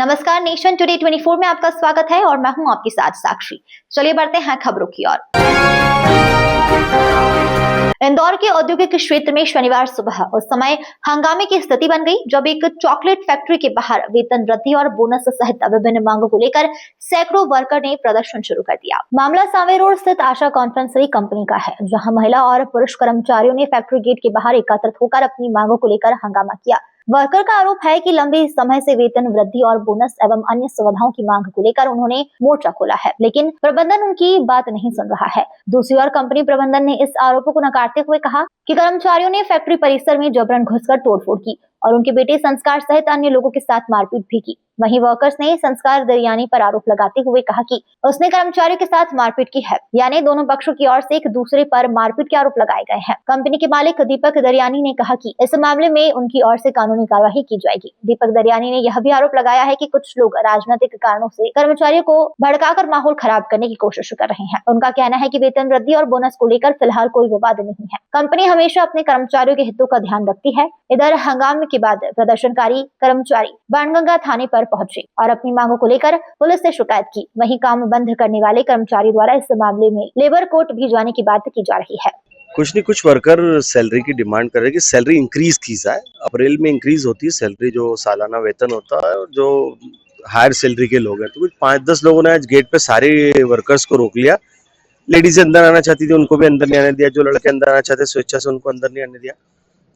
नमस्कार, nation today 24 में आपका स्वागत है और मैं हूं आपके साथ साक्षी। चलिए बढ़ते हैं खबरों की ओर। इंदौर के औद्योगिक क्षेत्र में शनिवार सुबह उस समय हंगामे की स्थिति बन गई जब एक चॉकलेट फैक्ट्री के बाहर वेतन वृद्धि और बोनस सहित विभिन्न मांगों को लेकर सैकड़ों वर्कर ने प्रदर्शन शुरू कर दिया। मामला सांवे रोड स्थित आशा कॉन्फ्रेंसरी कंपनी का है, जहां महिला और पुरुष कर्मचारियों ने फैक्ट्री गेट के बाहर एकत्रित होकर अपनी मांगों को लेकर हंगामा किया। वर्कर का आरोप है कि लंबे समय से वेतन वृद्धि और बोनस एवं अन्य सुविधाओं की मांग को लेकर उन्होंने मोर्चा खोला है, लेकिन प्रबंधन उनकी बात नहीं सुन रहा है। दूसरी ओर कंपनी प्रबंधन ने इस आरोपों को नकारते हुए कहा कि कर्मचारियों ने फैक्ट्री परिसर में जबरन घुसकर तोड़फोड़ की और उनके बेटे संस्कार सहित अन्य लोगों के साथ मारपीट भी की। वहीं वर्कर्स ने संस्कार दरियानी पर आरोप लगाते हुए कहा कि उसने कर्मचारियों के साथ मारपीट की है, यानी दोनों पक्षों की ओर से एक दूसरे पर मारपीट के आरोप लगाए गए हैं। कंपनी के मालिक दीपक दरियानी ने कहा कि इस मामले में उनकी ओर से कानूनी कार्रवाई की जाएगी। दीपक दरियानी ने यह भी आरोप लगाया है कि कुछ लोग राजनीतिक कारणों से कर्मचारियों को भड़काकर माहौल खराब करने की कोशिश कर रहे हैं। उनका कहना है कि वेतन वृद्धि और बोनस को लेकर फिलहाल कोई विवाद नहीं है। कंपनी हमेशा अपने कर्मचारियों के हितों का ध्यान रखती है। इधर हंगामे के बाद प्रदर्शनकारी कर्मचारी बाणगंगा थाने पर पहुंचे और अपनी मांगों को लेकर पुलिस से शिकायत की। वहीं काम बंद करने वाले कर्मचारी द्वारा इस मामले में लेबर कोर्ट भिजवाने की बात की जा रही है। कुछ नहीं, कुछ वर्कर सैलरी की डिमांड कर रहे हैं कि सैलरी इंक्रीज की जाए। अप्रैल में इंक्रीज होती है सैलरी, जो सालाना वेतन होता है, और जो हायर सैलरी के लोग हैं। तो कुछ 5-10 लोगों ने आज गेट पे सारे वर्कर्स को रोक लिया। लेडीज अंदर आना चाहती थी, उनको भी अंदर नहीं आने दिया। जो लड़के अंदर आना चाहते स्वेच्छा से, उनको अंदर नहीं आने दिया।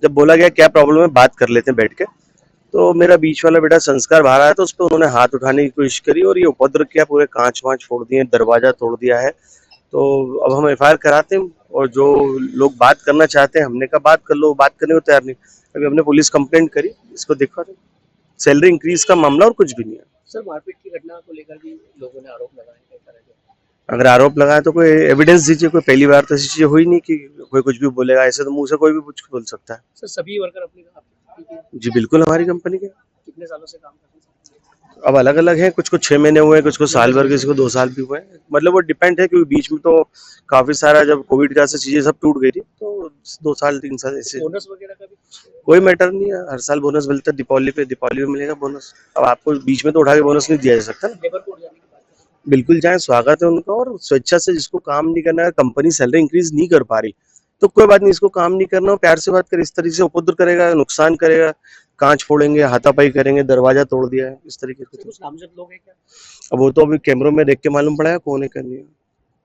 जब बोला गया क्या प्रॉब्लम है, बात कर लेते हैं बैठ के, तो मेरा बीच वाला बेटा संस्कार बाहर आया तो उस पर उन्होंने हाथ उठाने की कोशिश करी और ये उपद्रव किया। पूरे कांच वांच फोड़ दिए, दरवाजा तोड़ दिया है। तो अब हम एफआईआर कराते हैं और जो लोग बात करना चाहते हैं, हमने कहा बात कर लो, बात करने को तैयार नहीं। अभी हमने पुलिस कंप्लेंट करी, इसको देखा रहे, सैलरी इंक्रीज का मामला और कुछ भी नहीं है। सर, मारपीट की घटना को लेकर भी लोगों ने आरोप लगाए हैं। अगर आरोप लगाए तो कोई एविडेंस दीजिए। कोई पहली बार तो ऐसी चीजें हुई नहीं कि कोई कुछ भी बोलेगा। ऐसे तो मुंह से कोई भी कुछ बोल सकता है। सर, सभी वर्कर अपनी जी बिल्कुल, हमारी कंपनी के। कितने सालों से काम करते हैं? अब अलग अलग है, कुछ 6 महीने हुए, कुछ को साल भर, किसी को 2 साल भी हुए। मतलब वो डिपेंड है, क्योंकि बीच में तो काफी सारा जब कोविड का से चीजें सब टूट गई थी, तो 2 साल 3 साल ऐसे। बोनस वगैरह का भी कोई मैटर नहीं है, हर साल बोनस मिलता है। दीपावली में मिलेगा बोनस। अब आपको बीच में तो उठा के बोनस नहीं दिया जा सकता ना। लेबर कोर्ट जाने की बात है। बिल्कुल जाए, स्वागत है उनका। और स्वेच्छा से जिसको काम नहीं करना है, कंपनी सैलरी इंक्रीज नहीं कर पा रही तो कोई बात नहीं, इसको काम नहीं करना, प्यार से बात करे। इस तरीके से उपद्रव करेगा, नुकसान करेगा, कांच फोड़ेंगे, हाथापाई करेंगे, दरवाजा तोड़ दिया है, इस तरीके से। कुछ नामजद लोग हैं क्या? अब वो तो अभी कैमरों में देख के मालूम पड़ा है कौन है, करनी है।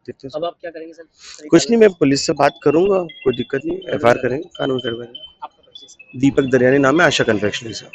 देखते अब आप क्या करेंगे सर? कुछ नहीं, मैं पुलिस से बात करूंगा, कोई दिक्कत नहीं, एफआईआर करेंगे, कानून करवाएंगे। आपका परिचय? दीपक दरियानी नाम है, आशा कन्फेक्शनरी से।